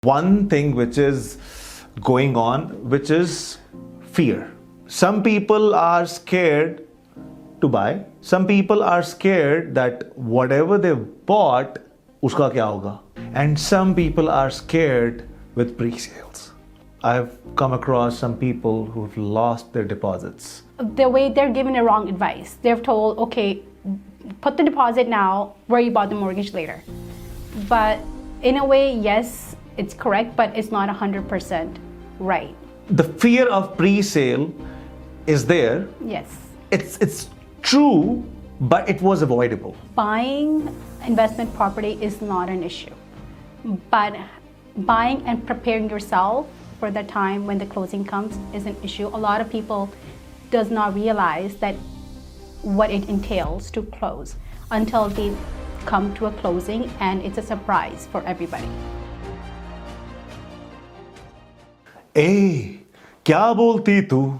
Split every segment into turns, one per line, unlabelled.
One thing which is going on, which is fear. Some people are scared to buy. Some people are scared that whatever they've bought, uska kya hoga? And some people are scared with pre-sales. I've come across some people who've lost their deposits.
The way they're given a wrong advice. They're told, okay, put the deposit now, worry about the mortgage later. But in a way, yes, it's correct, but it's not 100% right.
The fear of pre-sale is there.
Yes.
It's true, but it was avoidable.
Buying investment property is not an issue, but buying and preparing yourself for the time when the closing comes is an issue. A lot of people does not realize that what it entails to close until they come to a closing, and it's a surprise for everybody.
ए, क्या बोलती तू?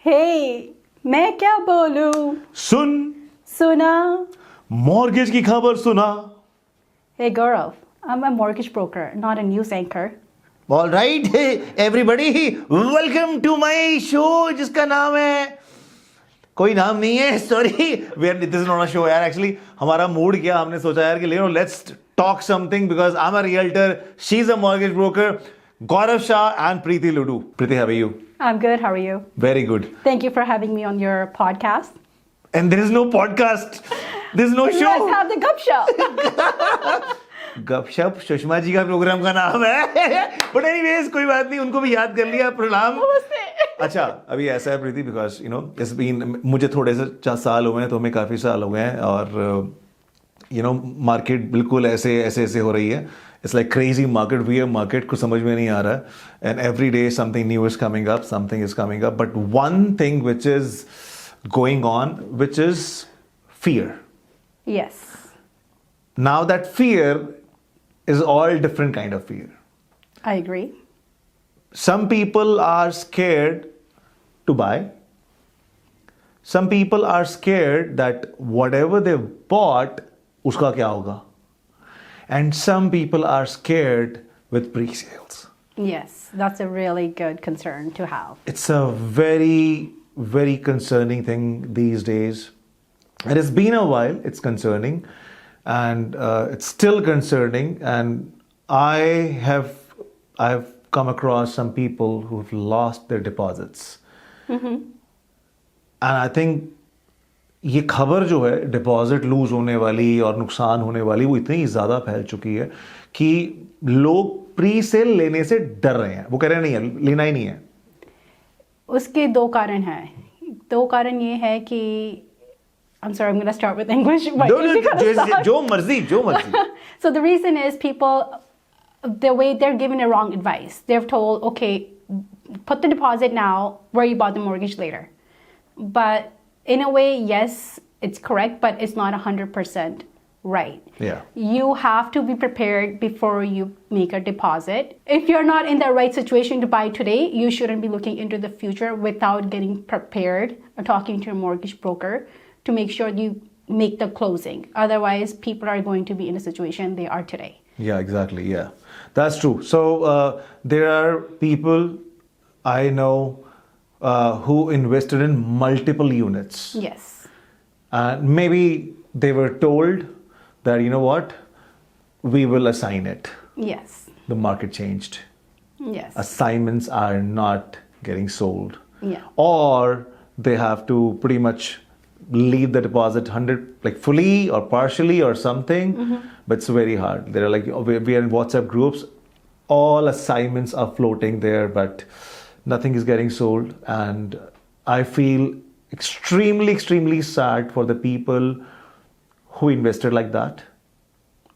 Hey, मैं क्या बोलूं?
सुन,
सुना?
Mortgage की खबर सुना.
Hey Gaurav, I'm a mortgage broker, not a news anchor.
All right, everybody, welcome to my show जिसका नाम है कोई नाम नहीं है, sorry, this is not a show यार. Actually हमारा मूड क्या, हमने सोचा यार कि let's talk something because I'm a realtor, she's a mortgage broker. Gaurav Shah and Preeti Ludu. Preeti, how are you?
I'm good, how are you?
Very good.
Thank you for having me on your podcast.
And there is no podcast. There's no show.
Let's have the Gup Show.
गपशप सुषमा जी का programme का नाम है. But anyways कोई बात नहीं, उनको भी याद कर लिया. प्रणाम. अच्छा, अभी ऐसा है प्रीति, बिकॉज इट्स बीन, मुझे थोड़े से साल हुए हैं, तो हमें काफ़ी साल हो गए हैं, और मार्केट बिल्कुल ऐसे हो रही है. It's like crazy market, weird market, कुछ समझ में नहीं आ रहा है. And every day something new is coming up, something is coming up. But one thing which is going on, which is fear.
Yes.
Now that fear is all different kind of fear.
I agree.
Some people are scared to buy. Some people are scared that whatever they've bought, uska kya hoga? And some people are scared with pre-sales.
Yes, that's a really good concern to have.
It's a very, very concerning thing these days. It has been a while, it's concerning, and it's still concerning. And I have come across some people who've lost their deposits.
Mm-hmm.
And I think ये खबर जो है deposit loose होने वाली और नुकसान होने वाली, वो इतनी ज़्यादा फैल चुकी है कि लोग प्री सेल लेने से डर रहे हैं. वो कह रहे हैं नहीं, लेना ही नहीं है.
उसके दो कारण हैं. दो कारण ये है कि I'm sorry, I'm going to start with English.
जो मर्जी.
So the reason is people, the way they're given a wrong advice. They're told, okay, put the deposit now, worry about the mortgage later. But in a way, yes, it's correct, but it's not 100% right.
Yeah.
You have to be prepared before you make a deposit. If you're not in the right situation to buy today, you shouldn't be looking into the future without getting prepared or talking to a mortgage broker to make sure you make the closing. Otherwise, people are going to be in a situation they are today.
Yeah, exactly. Yeah, that's true. So there are people I know who invested in multiple units.
Yes.
And maybe they were told that, you know what, we will assign it.
Yes.
The market changed.
Yes.
Assignments are not getting sold.
Yeah.
Or they have to pretty much leave the deposit 100, like fully or partially or something. Mm-hmm. But it's very hard. They're like, we are in WhatsApp groups. All assignments are floating there, but nothing is getting sold. And I feel extremely, extremely sad for the people who invested like that.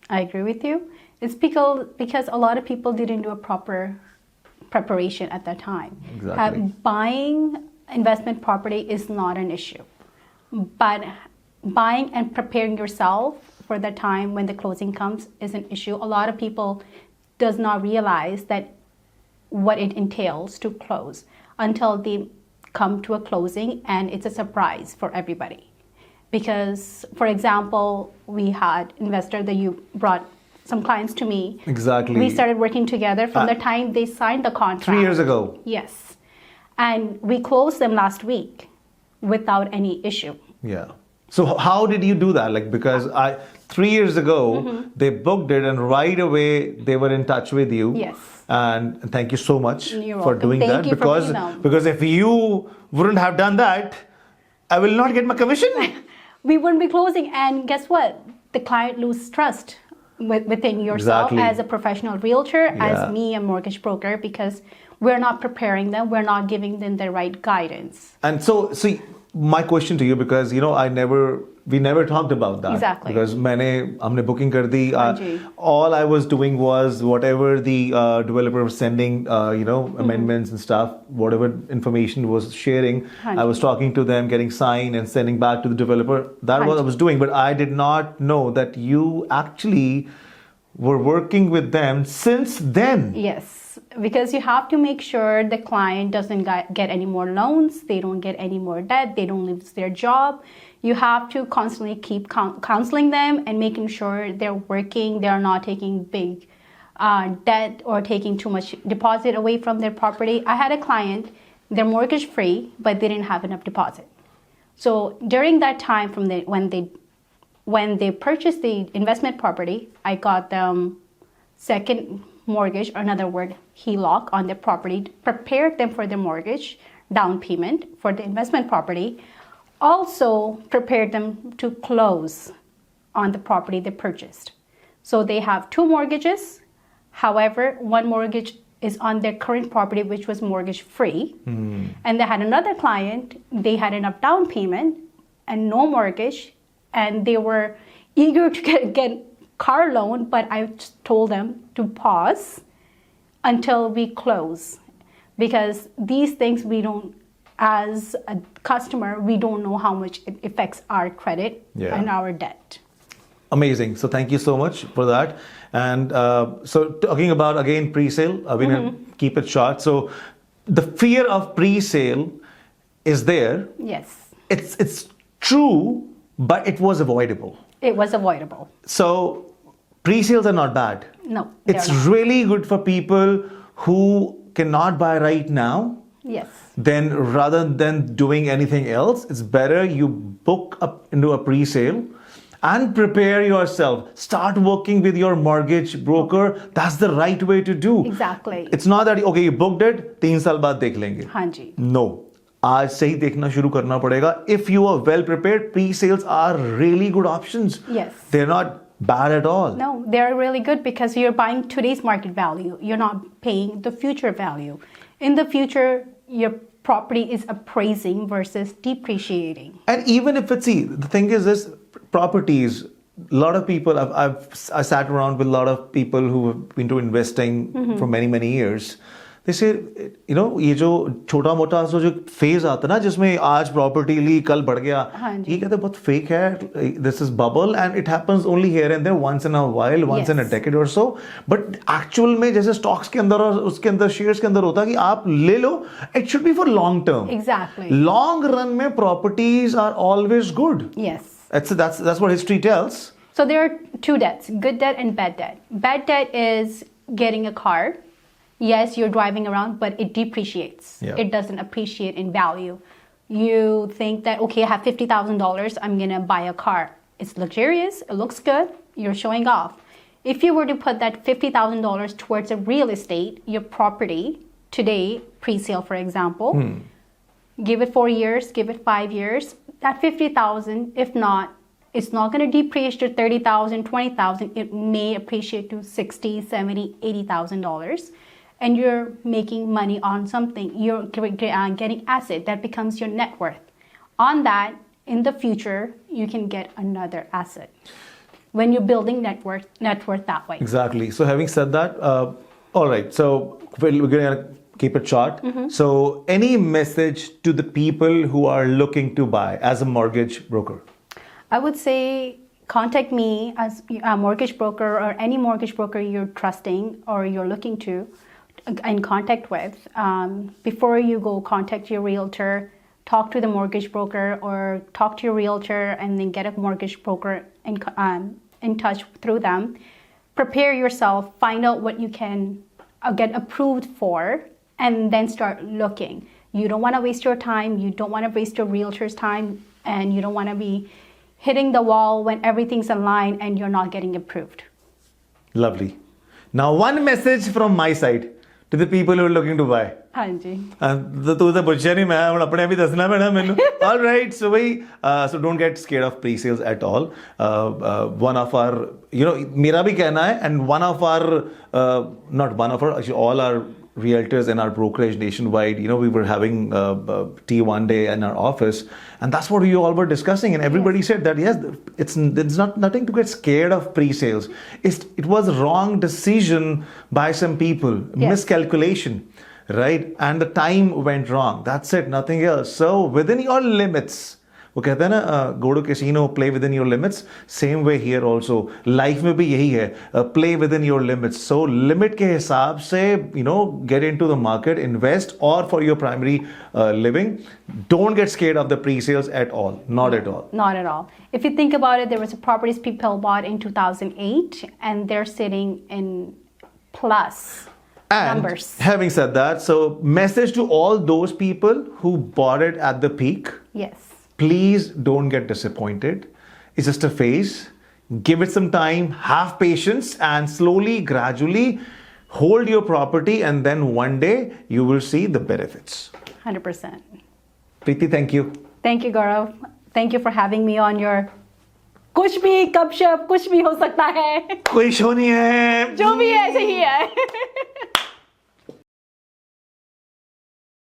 I agree with you. It's because a lot of people didn't do a proper preparation at that time.
Exactly.
Buying investment property is not an issue, but buying and preparing yourself for the time when the closing comes is an issue. A lot of people does not realize that what it entails to close until they come to a closing, and it's a surprise for everybody. Because, for example, we had investor that you brought some clients to me.
Exactly.
We started working together from the time they signed the contract.
3 years ago.
Yes. And we closed them last week without any issue.
Yeah. So how did you do that? Like, because 3 years ago, they booked it and right away they were in touch with you.
Yes.
And thank you so much
You're
for
welcome.
doing
Thank
that.
you for being them.
Because if you wouldn't have done that, I will not get my commission.
We wouldn't be closing. And guess what? The client loses trust within yourself
Exactly.
as a professional realtor,
Yeah.
as me, a mortgage broker, because we're not preparing them. We're not giving them the right guidance.
And so, see, my question to you, because we never talked about that.
Exactly.
Because हमने booking कर दी.
हाँ जी.
All I was doing was whatever the developer was sending, amendments and stuff, whatever information was sharing,
हाँ
I
ji.
was talking to them, getting signed and sending back to the developer. That
हाँ
was I
ji.
was doing, but I did not know that you actually were working with them since then.
Yes, because you have to make sure the client doesn't get any more loans, they don't get any more debt, they don't lose their job. You have to constantly keep counseling them and making sure they're working, they're not taking big debt or taking too much deposit away from their property. I had a client, they're mortgage free, but they didn't have enough deposit. So during that time when they purchased the investment property, I got them second mortgage, or another word, HELOC on their property, prepared them for their mortgage down payment for the investment property, also prepared them to close on the property they purchased. So they have 2 mortgages. However, one mortgage is on their current property, which was mortgage free. And they had another client, they had enough down payment and no mortgage, and they were eager to get car loan, but I told them to pause until we close, because these things we don't, as a customer, we don't know how much it affects our credit and our debt.
Amazing. So thank you so much for that. And so talking about, again, pre-sale, we're going to keep it short. So the fear of pre-sale is there.
Yes.
It's true, but it was avoidable.
It was avoidable.
So pre-sales are not bad.
No,
It's
they're not.
really good for people who cannot buy right now.
Yes.
Then rather than doing anything else, it's better you book up into a pre-sale and prepare yourself. Start working with your mortgage broker. That's the right way to do.
Exactly.
It's not that, okay, you booked it, 3 साल बाद देख लेंगे.
हाँ जी.
No. आज से ही देखना शुरू करना पड़ेगा. If you are well prepared, pre-sales are really good options.
Yes.
They're not bad at all.
No, they're really good because you're buying today's market value. You're not paying the future value. In the future, your property is appraising versus depreciating.
And even if it's, see, the thing is this, properties, a lot of people, I sat around with a lot of people who have been into investing for many, many years. They say, ये जो छोटा मोटा जो phase आता है ना जिसमें आज प्रॉपर्टी ली कल बढ़ गया, ये कहते हैं बहुत फेक है. This is bubble and it happens only here and there once in a while, once in a decade or so. But actual में जैसे stocks के अंदर और उसके अंदर shares के अंदर होता है कि आप ले लो, it should be for long term.
Exactly.
Long run में properties are always good.
Yes.
That's what history tells.
So there are 2 debts, good debt and bad debt. Bad debt is getting a car. Yes, you're driving around, but it depreciates.
Yeah.
It doesn't appreciate in value. You think that, okay, I have $50,000, I'm going to buy a car. It's luxurious, it looks good, you're showing off. If you were to put that $50,000 towards a real estate, your property, today, pre-sale for example, give it 4 years, give it 5 years, that $50,000, if not, it's not going to depreciate to $30,000, $20,000. It may appreciate to $60,000, $70,000, $80,000. And you're making money on something. You're getting asset that becomes your net worth. On that, in the future, you can get another asset when you're building net worth that way.
Exactly. So having said that, all right. So we're going to keep it short. So any message to the people who are looking to buy as a mortgage broker?
I would say contact me as a mortgage broker or any mortgage broker you're trusting or you're looking to in contact with. Before you go contact your realtor, talk to the mortgage broker or talk to your realtor and then get a mortgage broker in touch through them. prepare yourself, find out what you can get approved for, and then start looking. You don't want to waste your time. You don't want to waste your realtor's time, and you don't want to be hitting the wall when everything's in line and you're not getting approved.
Lovely. Now, one message from my side to the people who are looking to buy.
हाँ जी.
तू तो पूछा नहीं, मैं ਹੁਣ ਆਪਣੇ ਵੀ ਦੱਸਣਾ ਪੈਣਾ ਮੈਨੂੰ. All right, so so don't get scared of pre-sales at all. One of our, मेरा भी कहना है, and one of our, not one of our, actually all our realtors in our brokerage nationwide, we were having tea one day in our office, and that's what we all were discussing, and everybody said that yes, it's not nothing to get scared of pre-sales. It was wrong decision by some people, miscalculation, right? And the time went wrong. That's it, nothing else. So within your limits, वो कहते हैं ना, go to casino, play within your limits. Same way here also. Life में भी यही है, play within your limits. So limit के हिसाब से, get into the market, invest, or for your primary living. Don't get scared of the pre-sales at all. Not at all.
Not at all. If you think about it, there was a properties people bought in 2008, and they're sitting in plus
And
numbers.
having said that, so message to all those people who bought it at the peak.
Yes.
Please don't get disappointed. It's just a phase. Give it some time, have patience, and slowly, gradually hold your property, and then one day you will see the benefits.
100%.
Preeti, thank you.
Thank you, Gaurav. Thank you for having me on your कुछ भी कब शब कुछ भी हो सकता है
कोई show नहीं है
जो भी है सही है